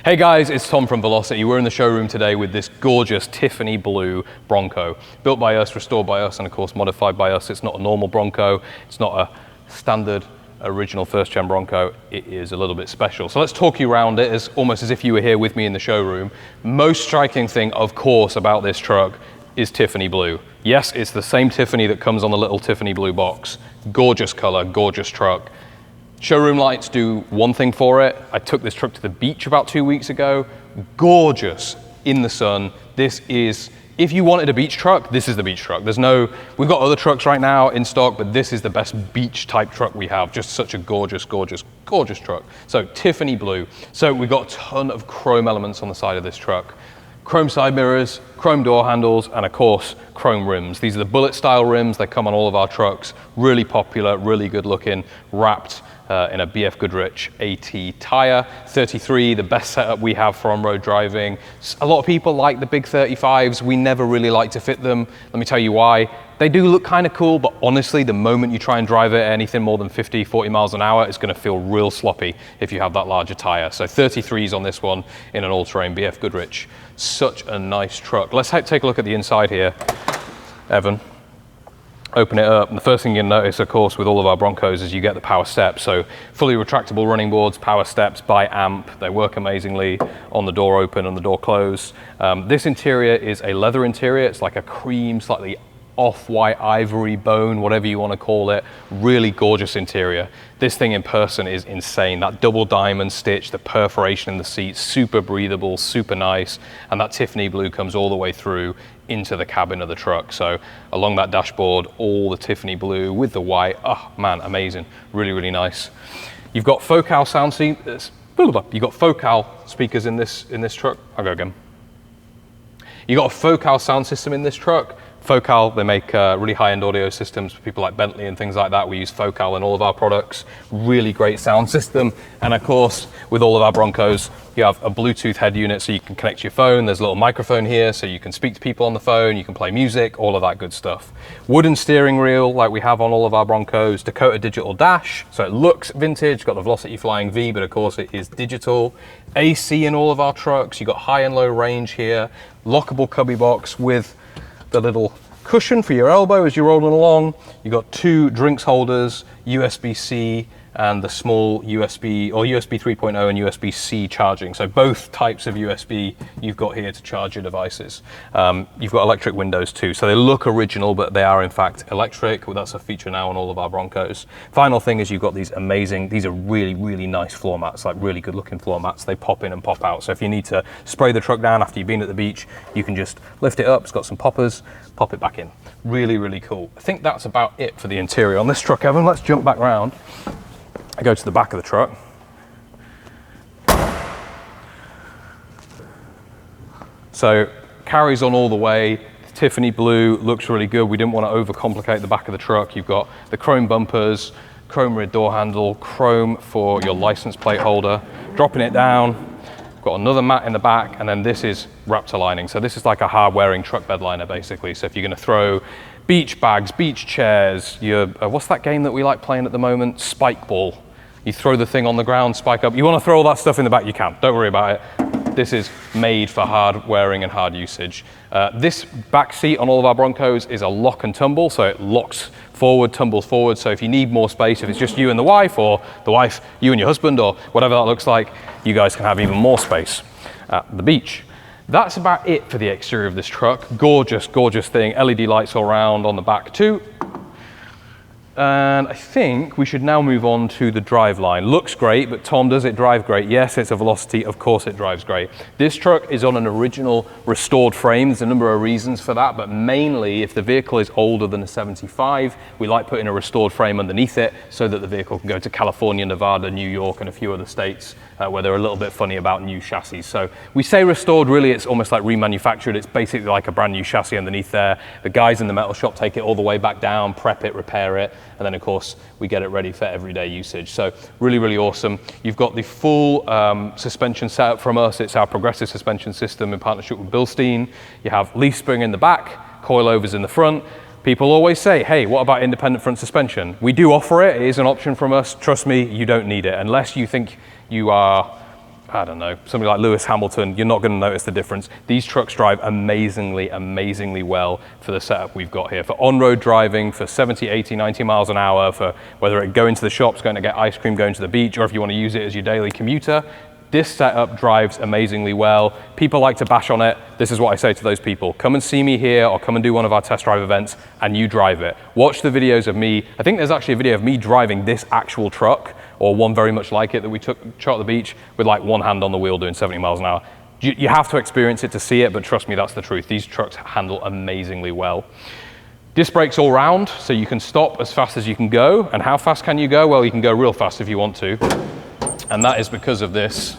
Hey guys, it's Tom from Velocity. We're in the showroom today with this gorgeous Tiffany Blue Bronco. Built by us, restored by us, and of course modified by us. It's not a normal Bronco. It's not a standard original first-gen Bronco. It is a little bit special. So let's talk you around it almost as if you were here with me in the showroom. Most striking thing, of course, about this truck is Tiffany Blue. Yes, it's the same Tiffany that comes on the little Tiffany Blue box. Gorgeous color, gorgeous truck. Showroom lights do one thing for it. I took this truck to the beach about 2 weeks ago. Gorgeous in the sun. This is, if you wanted a beach truck, this is the beach truck. We've got other trucks right now in stock, but this is the best beach type truck we have. Just such a gorgeous, gorgeous, gorgeous truck. So Tiffany Blue. So we've got a ton of chrome elements on the side of this truck. Chrome side mirrors, chrome door handles, and of course, chrome rims. These are the bullet style rims. They come on all of our trucks. Really popular, really good looking, wrapped in a BF Goodrich AT tire. 33, the best setup we have for on-road driving. A lot of people like the big 35s. We never really like to fit them. Let me tell you why. They do look kind of cool, but honestly, the moment you try and drive it at anything more than 50, 40 miles an hour, it's gonna feel real sloppy if you have that larger tire. So 33s on this one in an all-terrain BF Goodrich. Such a nice truck. Let's take a look at the inside here, Evan. Open it up, and the first thing you'll notice, of course, with all of our Broncos is you get the power steps. So fully retractable running boards, power steps by amp. They work amazingly on the door open and the door close. This interior is a leather interior. It's like a cream, slightly off-white ivory bone, whatever you want to call it. Really gorgeous interior. This thing in person is insane. That double diamond stitch, the perforation in the seats, super breathable, super nice. And that Tiffany Blue comes all the way through into the cabin of the truck. So along that dashboard, all the Tiffany Blue with the white. Oh man, amazing. Really, really nice. You've got Focal sound You've got Focal speakers in this truck. I'll go again. You've got a Focal sound system in this truck. Focal, they make really high-end audio systems for people like Bentley and things like that. We use Focal in all of our products. Really great sound system. And of course, with all of our Broncos, you have a Bluetooth head unit so you can connect to your phone. There's a little microphone here so you can speak to people on the phone, you can play music, all of that good stuff. Wooden steering wheel like we have on all of our Broncos. Dakota digital dash, so it looks vintage, got the Velocity Flying V, but of course it is digital. AC in all of our trucks. You've got high and low range here. Lockable cubby box with the little cushion for your elbow as you're rolling along. You've got two drinks holders, USB-C, and the small USB or USB 3.0 and USB-C charging. So both types of USB you've got here to charge your devices. You've got electric windows too. So they look original, but they are in fact electric. Well, that's a feature now on all of our Broncos. Final thing is you've got these amazing, these are really, really nice floor mats, like really good looking floor mats. They pop in and pop out. So if you need to spray the truck down after you've been at the beach, you can just lift it up. It's got some poppers, pop it back in. Really, really cool. I think that's about it for the interior on this truck, Evan. Let's jump back around. I go to the back of the truck. So carries on all the way. Tiffany Blue looks really good. We didn't want to overcomplicate the back of the truck. You've got the chrome bumpers, chrome rear door handle, chrome for your license plate holder. Dropping it down, got another mat in the back, and then this is Raptor lining. So this is like a hard-wearing truck bed liner, basically. So if you're going to throw beach bags, beach chairs, your what's that game that we like playing at the moment? Spike ball. You throw the thing on the ground, spike up. You want to throw all that stuff in the back, you can. Don't worry about it. This is made for hard wearing and hard usage. This back seat on all of our Broncos is a lock and tumble, so it locks forward, tumbles forward. So if you need more space, if it's just you and the wife, or the wife, you and your husband, or whatever that looks like, you guys can have even more space at the beach. That's about it for the exterior of this truck. Gorgeous, gorgeous thing. LED lights all around on the back too. And I think we should now move on to the driveline. Looks great, but Tom, does it drive great? Yes, it's a Velocity. Of course it drives great. This truck is on an original restored frame. There's a number of reasons for that, but mainly if the vehicle is older than a 75, we like putting a restored frame underneath it so that the vehicle can go to California, Nevada, New York, and a few other states where they're a little bit funny about new chassis. So we say restored, really it's almost like remanufactured. It's basically like a brand new chassis underneath there. The guys in the metal shop take it all the way back down, prep it, repair it, and then of course we get it ready for everyday usage. So really, really awesome. You've got the full suspension setup from us. It's our progressive suspension system in partnership with Bilstein. You have leaf spring in the back, coilovers in the front. People always say, hey, what about independent front suspension? We do offer it. It is an option from us. Trust me, you don't need it unless you think you are I don't know, somebody like Lewis Hamilton, you're not going to notice the difference. These trucks drive amazingly, amazingly well for the setup we've got here. For on-road driving, for 70, 80, 90 miles an hour, for whether it going to the shops, going to get ice cream, going to the beach, or if you want to use it as your daily commuter, this setup drives amazingly well. People like to bash on it. This is what I say to those people. Come and see me here or come and do one of our test drive events and you drive it. Watch the videos of me. I think there's actually a video of me driving this actual truck or one very much like it that we shot at the beach with like one hand on the wheel doing 70 miles an hour. You have to experience it to see it, but trust me, that's the truth. These trucks handle amazingly well. Disc brakes all round, so you can stop as fast as you can go. And how fast can you go? Well, you can go real fast if you want to. And that is because of this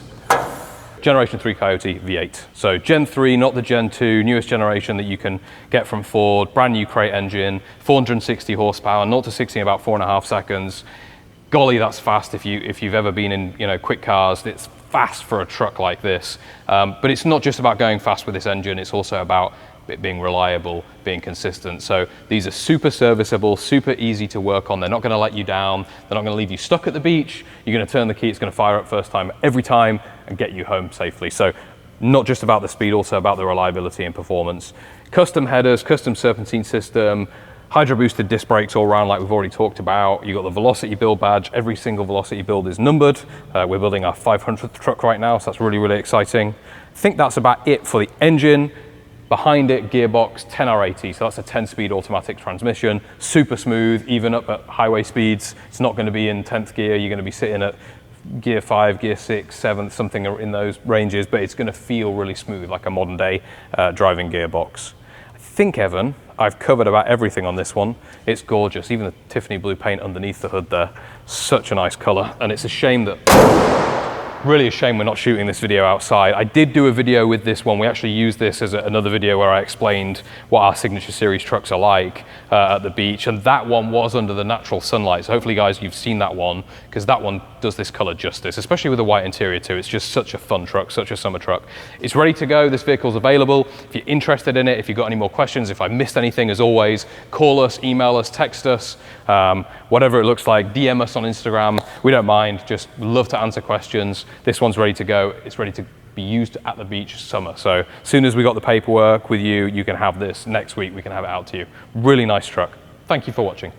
Generation 3 Coyote V8. So Gen 3, not the Gen 2, newest generation that you can get from Ford, brand new crate engine, 460 horsepower, 0 to 60 in about 4.5 seconds. Golly, that's fast if you've ever been in quick cars. It's fast for a truck like this. But it's not just about going fast with this engine, it's also about it being reliable, being consistent. So these are super serviceable, super easy to work on. They're not gonna let you down. They're not gonna leave you stuck at the beach. You're gonna turn the key, it's gonna fire up first time every time and get you home safely. So not just about the speed, also about the reliability and performance. Custom headers, custom serpentine system, hydro boosted disc brakes all around like we've already talked about. You've got the Velocity build badge. Every single Velocity build is numbered. We're building our 500th truck right now, so that's really, really exciting. I think that's about it for the engine. Behind it, gearbox 10R80, so that's a 10-speed automatic transmission, super smooth, even up at highway speeds. It's not going to be in 10th gear, you're going to be sitting at gear 5, gear 6, 7, something in those ranges, but it's going to feel really smooth, like a modern day driving gearbox. I think, Evan, I've covered about everything on this one. It's gorgeous, even the Tiffany Blue paint underneath the hood there. Such a nice color, and it's a shame that really a shame we're not shooting this video outside. I did do a video with this one. We actually used this as another video where I explained what our Signature Series trucks are like at the beach, and that one was under the natural sunlight. So hopefully, guys, you've seen that one, because that one does this color justice, especially with the white interior too. It's just such a fun truck, such a summer truck. It's ready to go. This vehicle's available. If you're interested in it, if you've got any more questions, if I missed anything, as always, call us, email us, text us, whatever it looks like, DM us on Instagram. We don't mind, just love to answer questions. This one's ready to go. It's ready to be used at the beach summer. So as soon as we got the paperwork with you, you can have this. Next week, we can have it out to you. Really nice truck. Thank you for watching.